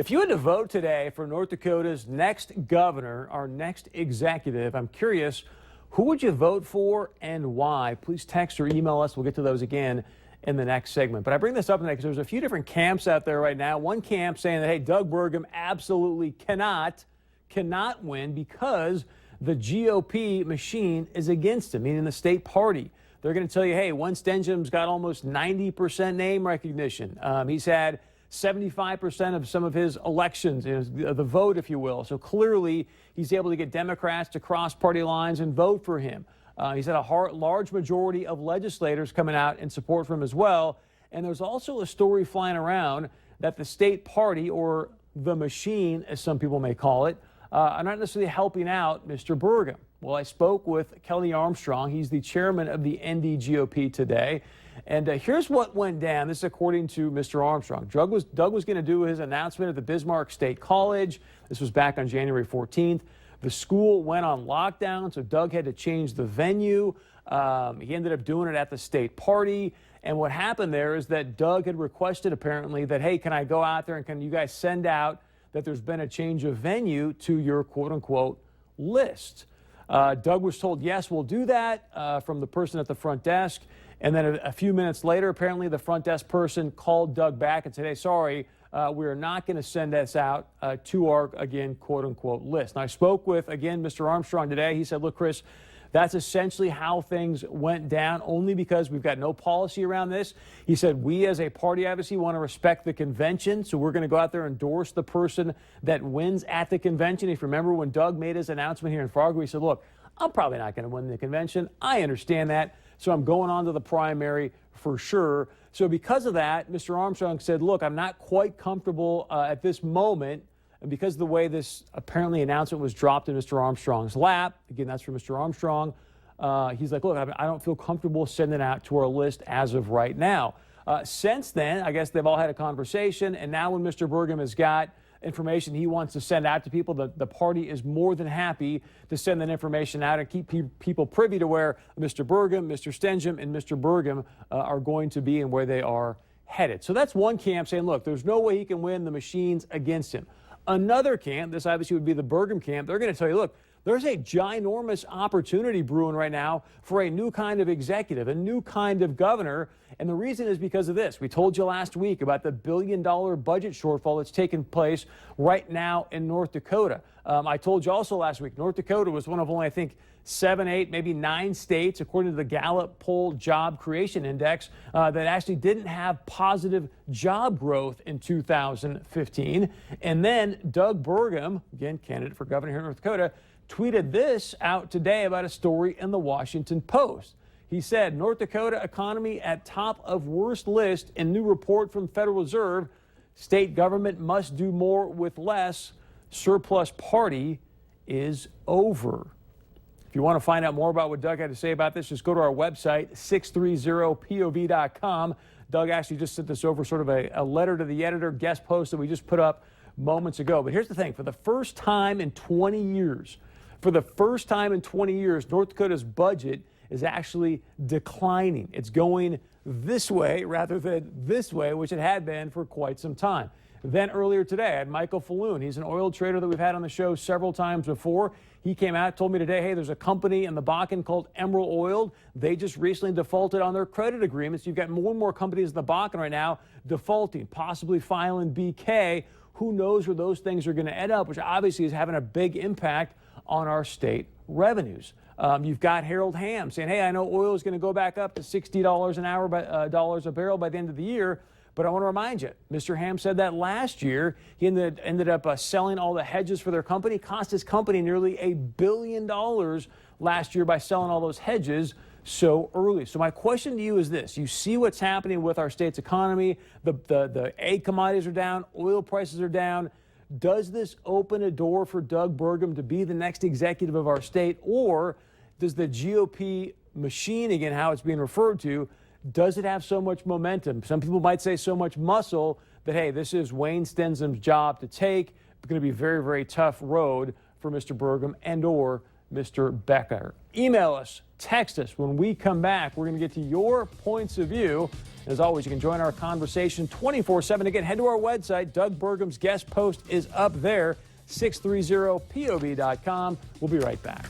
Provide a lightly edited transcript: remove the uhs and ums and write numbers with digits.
If you had to vote today for North Dakota's next governor, our next executive, I'm curious, who would you vote for and why? Please text or email us. We'll get to those again in the next segment. But I bring this up today because there's a few different camps out there right now. One camp saying that, hey, Doug Burgum absolutely cannot win because the GOP machine is against him, meaning the state party. They're going to tell you, hey, Wayne Stenjum's got almost 90% name recognition. He's had 75% of some of his elections, the vote, if you will. So clearly, he's able to get Democrats to cross party lines and vote for him. He's had a large majority of legislators coming out in support for him as well. And there's also a story flying around that the state party, or the machine, as some people may call it, are not necessarily helping out Mr. Burgum. Well, I spoke with Kelly Armstrong. He's the chairman of the NDGOP today. And here's what went down. This is according to Mr. Armstrong. Doug was going to do his announcement at the Bismarck State College. This was back on January 14th. The school went on lockdown, so Doug had to change the venue. He ended up doing it at the state party. And what happened there is that Doug had requested, apparently, that, hey, can I go out there and can you guys send out that there's been a change of venue to your quote-unquote list? Doug was told, yes, we'll do that from the person at the front desk. And then a few minutes later, apparently the front desk person called Doug back and said, hey, sorry, we are not going to send this out to our, again, quote-unquote list. And I spoke with, again, Mr. Armstrong today. He said, look, Chris, that's essentially how things went down, only because we've got no policy around this. He said, we as a party obviously want to respect the convention, so we're going to go out there and endorse the person that wins at the convention. If you remember when Doug made his announcement here in Fargo, he said, look, I'm probably not going to win the convention. I understand that, so I'm going on to the primary for sure. So because of that, Mr. Armstrong said, look, I'm not quite comfortable at this moment. And because of the way this apparently announcement was dropped in Mr. Armstrong's lap, again, that's from Mr. Armstrong, he's like, look, I don't feel comfortable sending it out to our list as of right now. Since then, I guess they've all had a conversation, and now when Mr. Burgum has got information he wants to send out to people, the party is more than happy to send that information out and keep people privy to where Mr. Burgum, Mr. Stenjum, and Mr. Burgum are going to be and where they are headed. So that's one camp saying, look, there's no way he can win, the machine's against him. Another camp, this obviously would be the Burgum camp, they're going to tell you, look, there's a ginormous opportunity brewing right now for a new kind of executive, a new kind of governor. And the reason is because of this. We told you last week about the $1 billion budget shortfall that's taking place right now in North Dakota. I told you also last week, North Dakota was one of only, I think, 7, 8, maybe 9 states, according to the Gallup Poll Job Creation Index, that actually didn't have positive job growth in 2015. And then Doug Burgum, again, candidate for governor here in North Dakota, tweeted this out today about a story in the Washington Post. He said, North Dakota economy at top of worst list in new report from Federal Reserve. State government must do more with less. Surplus party is over. If you want to find out more about what Doug had to say about this, just go to our website, 630pov.com. Doug actually just sent this over, sort of a letter to the editor, guest post that we just put up moments ago. But here's the thing. For the first time in 20 years, North Dakota's budget is actually declining. It's going this way rather than this way, which it had been for quite some time. Then earlier today, I had Michael Falloon. He's an oil trader that we've had on the show several times before. He came out, told me today, hey, there's a company in the Bakken called Emerald Oil. They just recently defaulted on their credit agreements. You've got more and more companies in the Bakken right now defaulting, possibly filing BK. Who knows where those things are going to end up, which obviously is having a big impact on our state revenues. You've got Harold Hamm saying, hey, I know oil is going to go back up to $60 an hour, dollars a barrel by the end of the year. But I want to remind you, Mr. Hamm said that last year he ended up selling all the hedges for their company, cost his company nearly $1 billion last year by selling all those hedges so early. So my question to you is this. You see what's happening with our state's economy. The egg commodities are down. Oil prices are down. Does this open a door for Doug Burgum to be the next executive of our state? Or does the GOP machine, again, how it's being referred to, does it have so much momentum? Some people might say so much muscle that, hey, this is Wayne Stenjum's job to take. It's going to be a very, very tough road for Mr. Burgum and or Mr. Becker. Email us, text us. When we come back, we're going to get to your points of view. As always, you can join our conversation 24/7. Again, head to our website. Doug Burgum's guest post is up there, 630pov.com. We'll be right back.